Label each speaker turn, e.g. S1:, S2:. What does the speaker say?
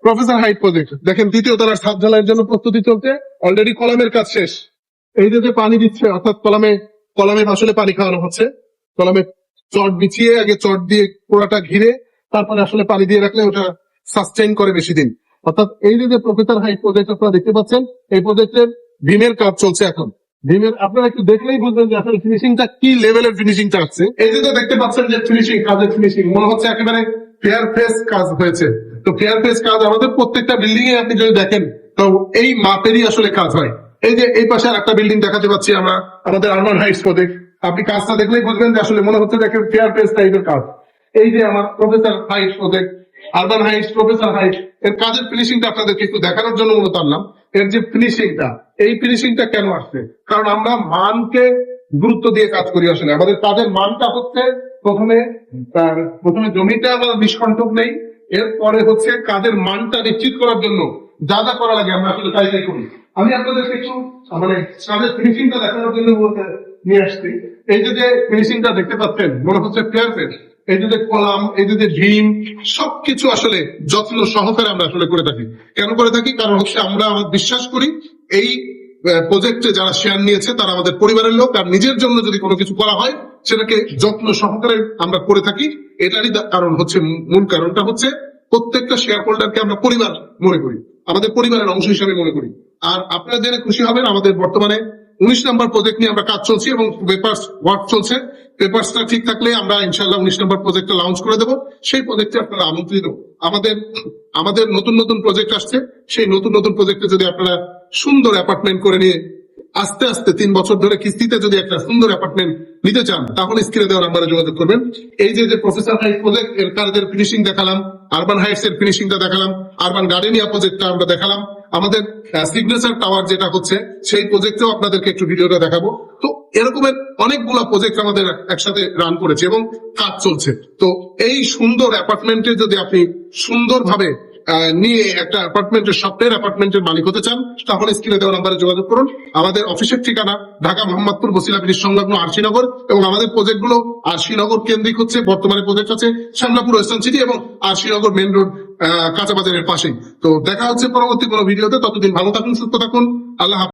S1: Professor height project দেখেন দ্বিতীয় তলার ছাদ ঢালাইয়ের জন্য প্রস্তুতি চলছে। অলরেডি কলামের কাজ শেষ। এই যে পানি দিচ্ছে অর্থাৎ কলামে আসলে পানি খাওয়ানো হচ্ছে। কলামে চট বিছিয়ে আগে চট দিয়ে পোড়াটা ঘিরে তারপরে আসলে পানি দিয়ে রাখলে ওটা সাস্টেইন করে বেশি দিন। অর্থাৎ এই যে প্রফেসর হাইট প্রজেক্ট আপনারা দেখতে পাচ্ছেন, এই প্রজেক্টের ভীমের কাজ চলছে এখন। ভীমের আপনারা একটু দেখলেই বুঝবেন যে আসলে ফিনিশিংটা কি লেভেলের ফিনিশিংটা আছে। এই যে দেখতে পাচ্ছেন যে ফিনিশিং, কাজের ফিনিশিং মনে হচ্ছে একেবারে ফেয়ার ফেস কাজ হয়েছে। তো ফেয়ার ফেস কাজ আমাদের প্রত্যেকটা বিল্ডিং এ আপনি যদি দেখেন তো এই মাপেরই আসলে কাজ হয়। এই যে এই পাশে একটা বিল্ডিং দেখাতে পাচ্ছি আমরা, আমাদের আরবান হাইটস প্রজেক্ট। আপনি কাজটা দেখলেই বুঝবেন যে আসলে মনে হচ্ছে যে ফেয়ার ফেস টাইপের কাজ। এই যে আমার professor Heights project, urban Heights, professor height, এর কাজের ফিনিশিংটা আপনাদেরকে একটু দেখানোর জন্য মূলত আনলাম। এর যে ফিনিশিংটা, এই ফিনিশিংটা কেন আসছে? কারণ আমরা মানকে গুরুত্ব দিয়ে কাজ করি। আসলে আমাদের কাজের মানটা হচ্ছে প্রথমে জমিটা আমরা নিষ্কণ্টক নেই, এরপরে হচ্ছে কাজের মানটা নিশ্চিত করার জন্য যা যা করা লাগে আমরা আসলে তাই করি। আমি আপনাদেরকে একটু কাজের ফিনিশিংটা দেখানোর জন্য নিয়ে আসছি। এই যে ফিনিশিংটা দেখতে পাচ্ছেন মনে হচ্ছে ফেয়ার ফেস। এই যে কলাম, এই যে ভীম, সবকিছু আসলে যত্ন সহকারে আমরা আসলে করে থাকি। কেন করে থাকি? কারণ হচ্ছে আমরা বিশ্বাস করি এই প্রজেক্টে যারা শেয়ার নিয়েছে তারা আমাদের পরিবারের লোক, আর নিজের জন্য যদি কোনো কিছু করা হয় সেটাকে যত্ন সহকারে আমরা করে থাকি। এটারই কারণ হচ্ছে, মূল কারণটা হচ্ছে প্রত্যেকটা শেয়ার হোল্ডারকে আমরা পরিবার মনে করি, আমাদের পরিবারের অংশ হিসাবে মনে করি। আর আপনারা জেনে খুশি হবেন আমাদের বর্তমানে 19 নম্বর প্রজেক্ট নিয়ে আমরা কাজ চলছি এবং পেপারস ওয়ার্ক চলছে। পেপারসটা ঠিক থাকলে আমরা ইনশাআল্লাহ 19 নম্বর প্রজেক্টটা লঞ্চ করে দেবো। সেই প্রজেক্টে আপনারা আমন্ত্রিত। আমাদের নতুন নতুন প্রজেক্ট আসছে, সেই নতুন নতুন প্রজেক্টে যদি আপনারা সুন্দর অ্যাপার্টমেন্ট করে নিয়ে আস্তে আস্তে 3 বছর ধরে কিস্তিতে যদি একটা সুন্দর অ্যাপার্টমেন্ট নিতে চান তাহলে স্ক্রিনে দেওয়া নাম্বারে যোগাযোগ করবেন। এই যে প্রফেসর হাইট প্রজেক্ট, এর কাজের ফিনিশিং দেখালাম, আরবান হাইটস এর ফিনিশিংটা দেখালাম, আরবান গার্ডেনিয়া প্রজেক্টটা আমরা দেখালাম, আমাদের সিগনেচার টাওয়ার যেটা হচ্ছে সেই প্রজেক্টেও আপনাদেরকে একটু ভিডিওটা দেখাবো। তো এরকমের অনেকগুলো প্রজেক্ট আমাদের একসাথে রান করেছে এবং কাজ চলছে। তো এই সুন্দর অ্যাপার্টমেন্টে যদি আপনি সুন্দরভাবে নিয়ে একটা অ্যাপার্টমেন্টের সফটওয়্যার অ্যাপার্টমেন্টের মালিক হতে চান তাহলে স্ক্রিনে দেওয়া নাম্বারে যোগাযোগ করুন। আমাদের অফিসের ঠিকানা ঢাকা মোহাম্মদপুর বসিলা ব্রিজ সংলগ্ন আরশিনগর, এবং আমাদের প্রজেক্ট গুলো আরশিনগর কেন্দ্রিক হচ্ছে। বর্তমানে প্রজেক্ট আছে শ্যামলাপুর ওয়েস্টার্ন সিটি এবং আরশিনগর মেন রোড কাঁচা বাজারের পাশেই। তো দেখা হচ্ছে পরবর্তী কোনো ভিডিওতে। ততদিন ভালো থাকুন, সুস্থ থাকুন, আল্লাহ হাফেজ।